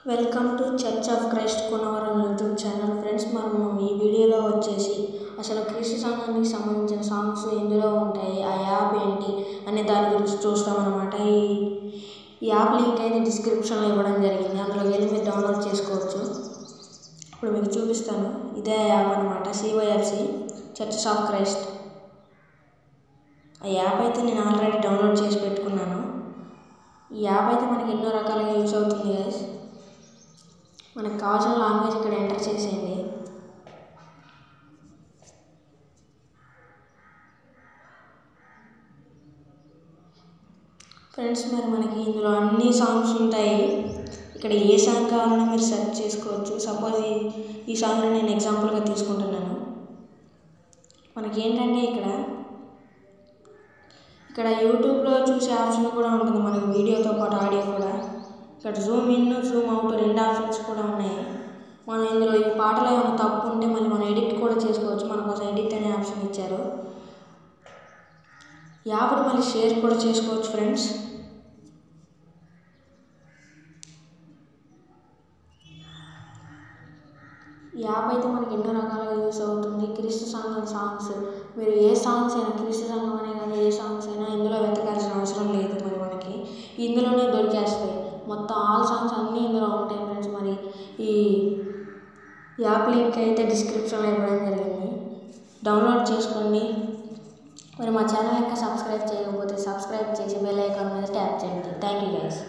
Welcome to Church of Christ Konavaram YouTube channel. Friends, మనము ఈ వీడియోలో వచ్చేసి అసలు క్రీస్తు సంఘానికి సంబంధించిన సాంగ్స్ ఎందులో ఉంటాయి, ఆ యాప్ ఏంటి అనే దాని గురించి చూస్తామన్నమాట. ఈ యాప్ లింక్ అయితే డిస్క్రిప్షన్లో ఇవ్వడం జరిగింది, అందులోకి వెళ్ళి మీరు డౌన్లోడ్ చేసుకోవచ్చు. ఇప్పుడు మీకు చూపిస్తాను. ఇదే యాప్ అనమాట, CYFC చర్చ్ ఆఫ్ క్రైస్ట్. ఆ యాప్ అయితే నేను ఆల్రెడీ డౌన్లోడ్ చేసి పెట్టుకున్నాను. ఈ యాప్ అయితే మనకి ఎన్నో రకాలుగా యూస్ అవుతుంది గైస్. మనకు కావాల్సిన లాంగ్వేజ్ ఇక్కడ ఎంటర్ చేసేయండి. ఫ్రెండ్స్, మరి మనకి ఇందులో అన్ని సాంగ్స్ ఉంటాయి. ఇక్కడ ఏ సాంగ్ కావాలన్నా మీరు సెర్చ్ చేసుకోవచ్చు. సపోజ్ ఈ సాంగ్ని నేను ఎగ్జాంపుల్గా తీసుకుంటున్నాను. మనకి ఏంటంటే ఇక్కడ యూట్యూబ్లో చూసే ఆప్షన్ కూడా ఉంటుంది, మనకి వీడియోతో పాటు ఆడియో కూడా. ఇక్కడ జూమ్ ఇన్, జూమ్ అవుట్ రెండు ఆప్షన్స్ కూడా ఉన్నాయి. మనం ఇందులో ఈ పాటలో ఏమైనా తప్పు ఉంటే మళ్ళీ మనం ఎడిట్ కూడా చేసుకోవచ్చు. మన కోసం ఎడిట్ అనే ఆప్షన్ ఇచ్చారు. యాప్ని మళ్ళీ షేర్ కూడా చేసుకోవచ్చు ఫ్రెండ్స్. యాప్ అయితే మనకి ఎన్నో రకాలుగా యూస్ అవుతుంది. క్రీస్తు సంఘం సాంగ్స్, మీరు ఏ సాంగ్స్ అయినా, క్రీస్తు సంఘం అనే కానీ ఏ సాంగ్స్ అయినా ఇందులో వెతకాల్సిన అవసరం లేదు. మరి మనకి ఇందులోనే దొరికేస్తాయి మొత్తం ఆల్ సాంగ్స్ అన్నీ ఇందులో ఉంటాయి ఫ్రెండ్స్. మరి ఈ యాప్ లింక్ అయితే డిస్క్రిప్షన్లో ఇవ్వడం జరిగింది, డౌన్లోడ్ చేసుకోండి. మరి మా ఛానల్ ఇంకా సబ్స్క్రైబ్ చేయకపోతే సబ్స్క్రైబ్ చేసి బెల్ ఐకాన్ మీద ట్యాప్ చేయండి. Thank you guys.